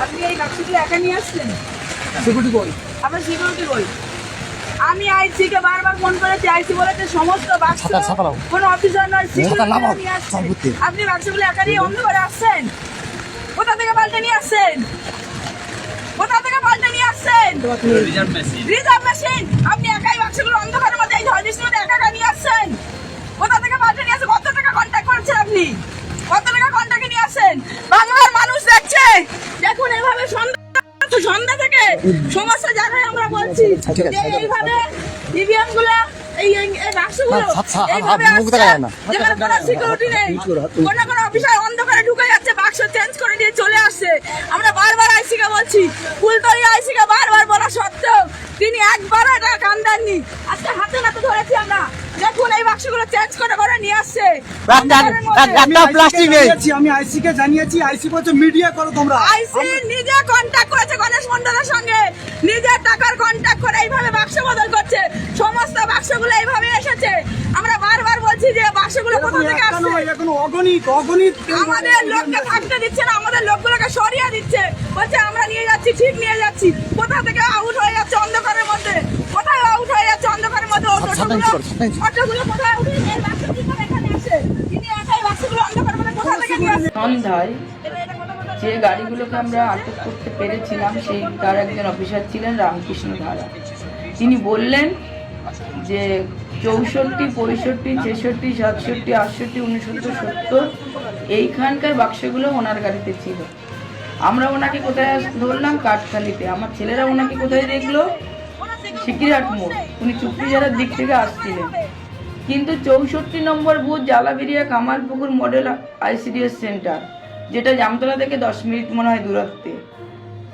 আপনি এই বাক্সগুলো একা নিয়ে আসছেন? সিকিউরিটি বল। আপনার সিকিউরিটি বল। আমি আইসি কে বারবার ফোন করেছি, আইসি বলেছে সমস্ত বাক্স কোনো অফিসার নয়, সিকিউরিটি নিয়ে আসছে। আপনি বাক্সগুলো একা নিয়ে অন্ধকারে আসছেন? কোথা থেকে পাল্টে নিয়ে আসছেন? কোথা থেকে পাল্টে নিয়ে আসছেন? Reserve machine. আপনি একাই বাক্সগুলো অন্ধকারের মধ্যে এই ঝড়-বৃষ্টির মধ্যে একা নিয়ে আসছেন? কোথা থেকে পাল্টে নিয়ে আসছেন? কত টাকা কন্ট্যাক্ট করেছেন আপনি? কত টাকা কন্ট্যাক্টে নিয়ে আসছেন? বাংলার মানুষ দেখছে। দেখুন এইভাবে সন্ধ্যা থেকে সমস্ত জায়গায় আমরা বলছি যে এইভাবে ইভিএম গুলা এই বাক্সগুলো এইভাবে যেখানে কোনো সিকিউরিটি নেই, কোনো অফিসার অন্ধকারে ঢুকে যাচ্ছে, বাক্স চেঞ্জ করে দিয়ে চলে আসছে। আমরা বারবার আইসিকে বলছি, ফুলতলি আইসিকে বারবার বলা সত্ত্বেও তিনি একবারও এটা কান দেননি। আজকে হাতে নাতে ধরেছি আমরা। দেখুন এই বাক্সগুলো চেঞ্জ করে করে নিয়ে আসছে। আমি আইসি কে জানিয়েছি, আইসি বলছে মিডিয়া করো তোমরা। আইসি নিজে কন্টাক্ট করেছে গণেশ মন্ডলের সঙ্গে, নিজের টাকার কন্টাক্ট করে এইভাবে বাক্স বদল করছে। সমস্ত বাক্সগুলো এইভাবে এসেছে। আমরা বারবার বলছি যে বাক্সগুলো কোথা থেকে আসছে। এখন অগণিত আমাদের লোককে থাকতে দিচ্ছে না, আমাদের লোকগুলোকে সরিয়ে দিচ্ছে। বলছে আমরা নিয়ে যাচ্ছি, ঠিক নিয়ে যাচ্ছি। কোথা থেকে আউট হয়ে যাচ্ছে অন্ধকারের মধ্যে? কোথায় আউট হয়ে যাচ্ছে অন্ধকারের মধ্যে? অটোগুলো কোথায় উঠে এই বাক্সগুলো এখানে আসে? তিনি একাই বাক্সগুলো অন্ধকারের মধ্যে কোথা থেকে নিয়ে আসে? সন্ধ্যায় যে গাড়িগুলোকে আমরা আটক করতে পেরেছিলাম সেই তার একজন অফিসার ছিলেন রামকৃষ্ণ ধারা। তিনি বললেন যে 64, 65, 66, 67, 68, 69, 70 এইখানকার বাক্সগুলো ওনার গাড়িতে ছিল। আমরা ওনাকে কোথায় ধরলাম? কাঠখালিতে। আমার ছেলেরা ওনাকে কোথায় দেখলো? সিকিরহাট মোড়। উনি চুক্তিঝাড়ার দিক থেকে আসছিলেন। কিন্তু 64 নম্বর বুথ জালাবেরিয়া কামালপুকুর মডেল আইসিডিএস সেন্টার, যেটা জামতলা থেকে 10 মিনিট মনে হয় দূরত্বে।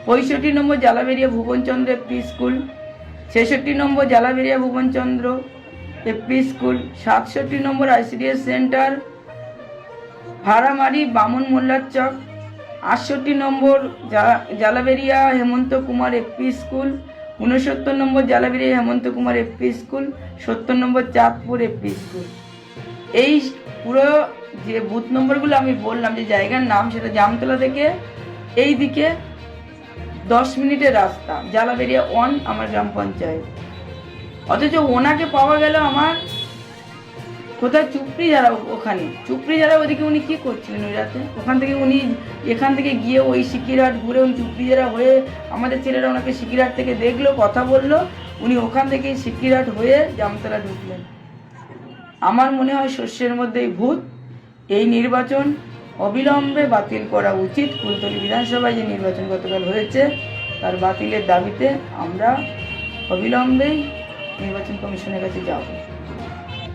65 নম্বর জালাবেরিয়া ভুবনচন্দ্র এফপি স্কুল, 66 নম্বর জালাবেরিয়া ভুবনচন্দ্র এফপি স্কুল, 67 নম্বর আইসিডিএস সেন্টার ভাড়ামারি বামন মোল্লার চক, 68 নম্বর জালাবেরিয়া হেমন্ত কুমার এফপি স্কুল, 69 নম্বর জালাবেরিয়া হেমন্ত কুমার এফপি স্কুল, 70 নম্বর চাঁদপুর এফপি স্কুল। এই পুরো যে বুথ নম্বরগুলো আমি বললাম যে জায়গার নাম, সেটা জামতলা থেকে এই দিকে 10 মিনিটের রাস্তা, জালাবেরিয়া 1 আমার গ্রাম পঞ্চায়েত। অথচ ওনাকে পাওয়া গেল আমার কোথায়? চুপড়িঝাড়া। ওখানে চুপড়িঝাড়া ওদিকে উনি কি করছিলেন ওই রাতে? ওখান থেকে উনি এখান থেকে গিয়ে ওই সিকিরহাট ঘুরে উনি চুপড়িঝাড়া হয়ে, আমাদের ছেলেরা ওনাকে সিকিরহাট থেকে দেখলো, কথা বললো, উনি ওখান থেকে সিকিরহাট হয়ে জামতলা ঢুকলেন। আমার মনে হয় শস্যের মধ্যেই ভূত। এই নির্বাচন অবিলম্বে বাতিল করা উচিত। কুলতলি বিধানসভায় যে নির্বাচন গতকাল হয়েছে তার বাতিলের দাবিতে আমরা অবিলম্বেই নির্বাচন কমিশনের কাছে যাব।